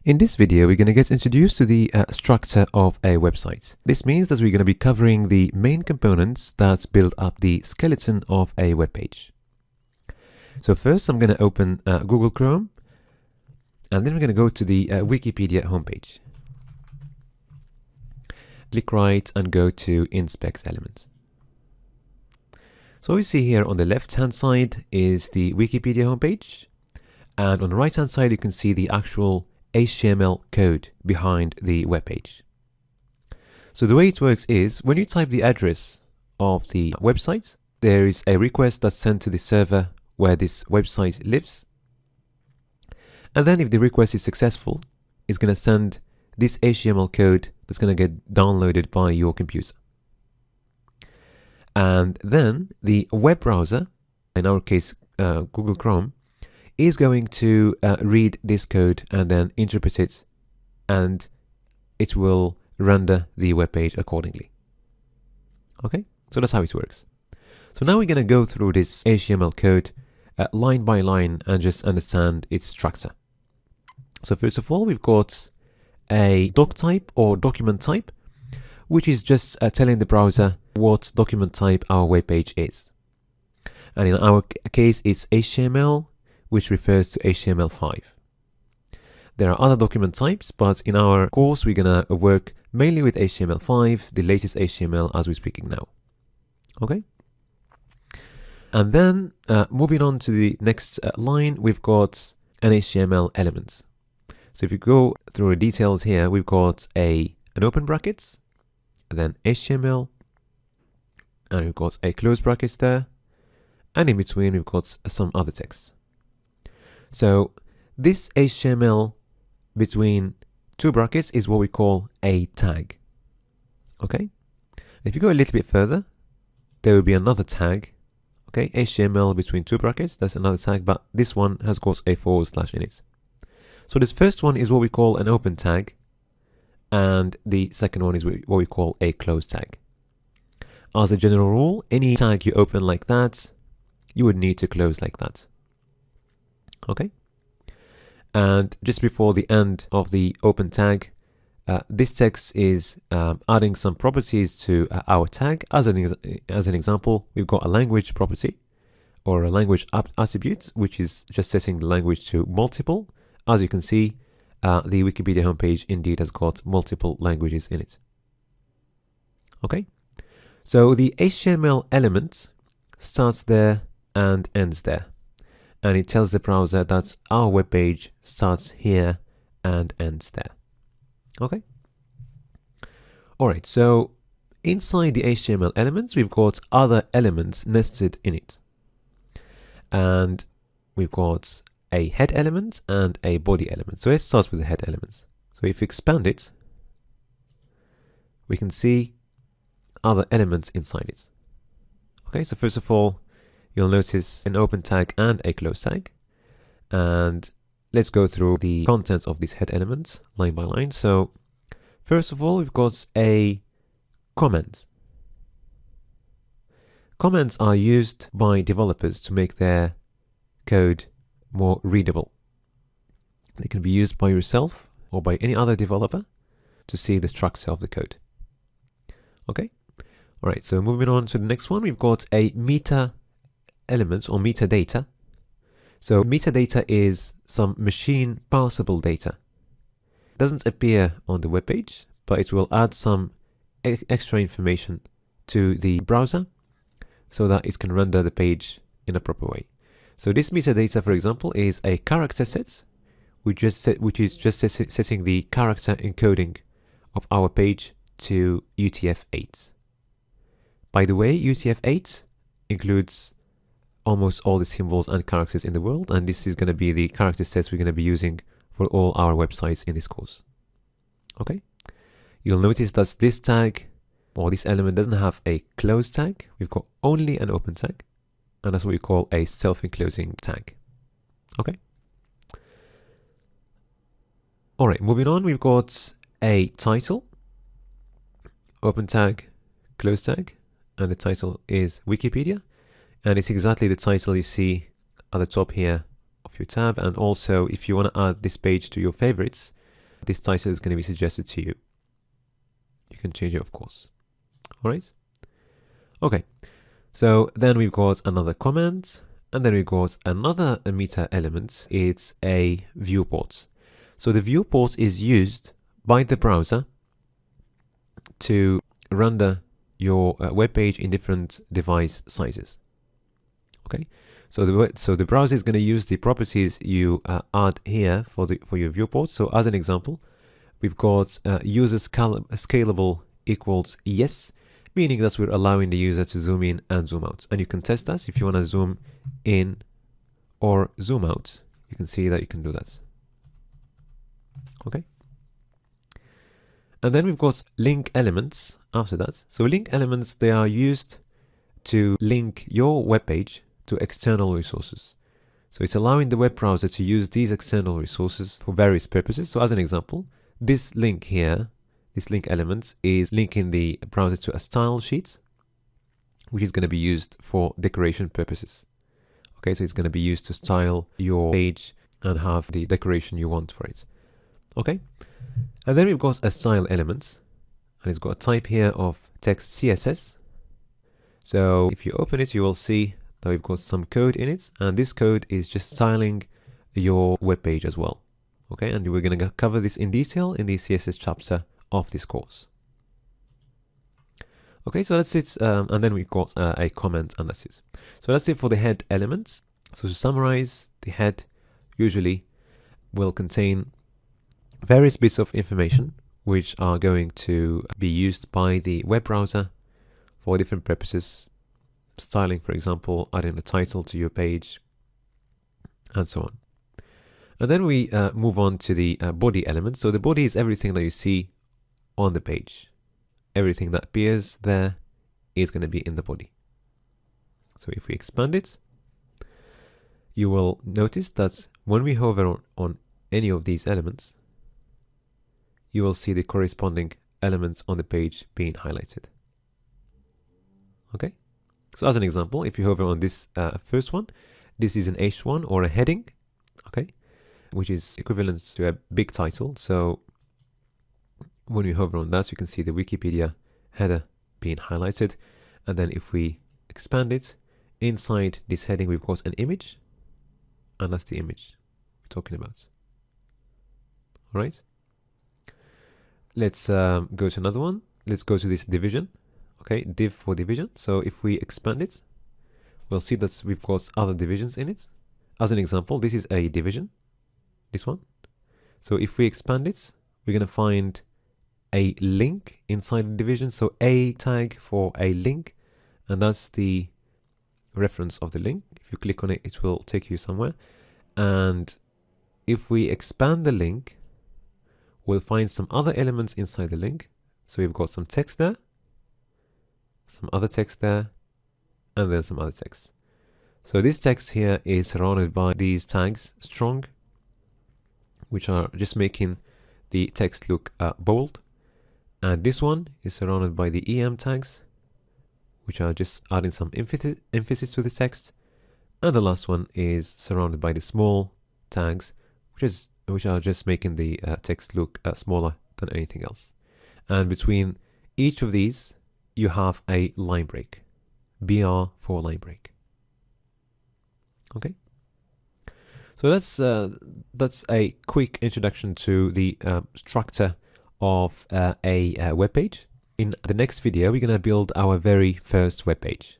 In this video, we're going to get introduced to the structure of a website. This means that we're going to be covering the main components that build up the skeleton of a web page. So first, I'm going to open Google Chrome, and then we're going to go to the Wikipedia homepage. Click right and go to Inspect Elements. So we see here on the left-hand side is the Wikipedia homepage, and on the right-hand side you can see the actual HTML code behind the web page. So the way it works is when you type the address of the website, there is a request that's sent to the server where this website lives. And then if the request is successful, it's going to send this HTML code that's going to get downloaded by your computer. And then the web browser, in our case Google Chrome, is going to read this code and then interpret it, and it will render the web page accordingly. Okay, so that's how it works. So now we're going to go through this HTML code line by line and just understand its structure. So first of all, we've got a doc type or document type, which is just telling the browser what document type our web page is. And in our case, it's HTML, which refers to HTML5. There are other document types, but in our course, we're going to work mainly with HTML5, the latest HTML as we're speaking now. Okay? And then moving on to the next line, we've got an HTML element. So if you go through the details here, we've got an open brackets, and then HTML, and we've got a closed brackets there, and in between we've got some other text. So this HTML between two brackets is what we call a tag. Okay? If you go a little bit further, there will be another tag. Okay, HTML between two brackets, that's another tag, but this one has got a / in it. So this first one is what we call an open tag, and the second one is what we call a closed tag. As a general rule, any tag you open like that, you would need to close like that. Okay, and just before the end of the open tag, this text is adding some properties to our tag. As an example, we've got a language property or a language attribute, which is just setting the language to multiple. As you can see, the Wikipedia homepage indeed has got multiple languages in it. Okay, so the HTML element starts there and ends there. And it tells the browser that our web page starts here and ends there. Okay. All right. So inside the HTML elements, we've got other elements nested in it. And we've got a head element and a body element. So let's start with the head elements. So if we expand it, we can see other elements inside it. Okay. So first of all, you'll notice an open tag and a closed tag. And let's go through the contents of these head elements line by line. So first of all, we've got a comment. Comments are used by developers to make their code more readable. They can be used by yourself or by any other developer to see the structure of the code. Okay. All right. So moving on to the next one, we've got a meta elements or metadata. So metadata is some machine parsable data. It doesn't appear on the web page, but it will add some extra information to the browser so that it can render the page in a proper way. So this metadata, for example, is a character set, which is just setting the character encoding of our page to UTF-8. By the way, UTF-8 includes almost all the symbols and characters in the world, and this is going to be the character sets we're going to be using for all our websites in this course. Okay, you'll notice that this tag or this element doesn't have a closed tag. We've got only an open tag, and that's what we call a self-enclosing tag. Okay. All right, moving on, we've got a title, open tag, closed tag, and the title is Wikipedia. And it's exactly the title you see at the top here of your tab. And also, if you want to add this page to your favorites, this title is going to be suggested to you. You can change it, of course. All right. Okay. So then we've got another comment, and then we've got another meta element. It's a viewport. So the viewport is used by the browser to render your web page in different device sizes. Okay. So the browser is going to use the properties you add here for your viewport. So as an example, we've got user scalable equals yes, meaning that we're allowing the user to zoom in and zoom out. And you can test that if you want to zoom in or zoom out. You can see that you can do that. Okay. And then we've got link elements after that. So link elements, they are used to link your web page to external resources. So it's allowing the web browser to use these external resources for various purposes. So as an example, this link here, this link element is linking the browser to a style sheet, which is going to be used for decoration purposes. Okay, so it's going to be used to style your page and have the decoration you want for it. Okay, and then we've got a style element, and it's got a type here of text CSS. So if you open it, you will see that we've got some code in it, and this code is just styling your web page as well. Okay, and we're going to cover this in detail in the CSS chapter of this course. Okay, so that's it, and then we've got a comment, and that's it. So that's it for the head elements. So to summarize, the head usually will contain various bits of information which are going to be used by the web browser for different purposes. Styling, for example, adding a title to your page, and so on. And then we move on to the body element. So the body is everything that you see on the page. Everything that appears there is going to be in the body. So if we expand it, you will notice that when we hover on any of these elements, you will see the corresponding elements on the page being highlighted. Okay. So as an example, if you hover on this first one, this is an H1 or a heading, okay, which is equivalent to a big title. So when we hover on that, you can see the Wikipedia header being highlighted. And then if we expand it, inside this heading, we've got an image, and that's the image we're talking about. All right. Let's go to another one. Let's go to this division. Okay, div for division. So if we expand it, we'll see that we've got other divisions in it. As an example, this is a division, this one. So if we expand it, we're going to find a link inside the division. So a tag for a link, and that's the reference of the link. If you click on it, it will take you somewhere. And if we expand the link, we'll find some other elements inside the link. So we've got some text there, some other text there, and then some other text. So this text here is surrounded by these tags, strong, which are just making the text look bold. And this one is surrounded by the EM tags, which are just adding some emphasis to the text. And the last one is surrounded by the small tags, which are just making the text look smaller than anything else. And between each of these, you have a line break, BR for line break. Okay. So that's a quick introduction to the structure of a web page. In the next video, we're going to build our very first web page.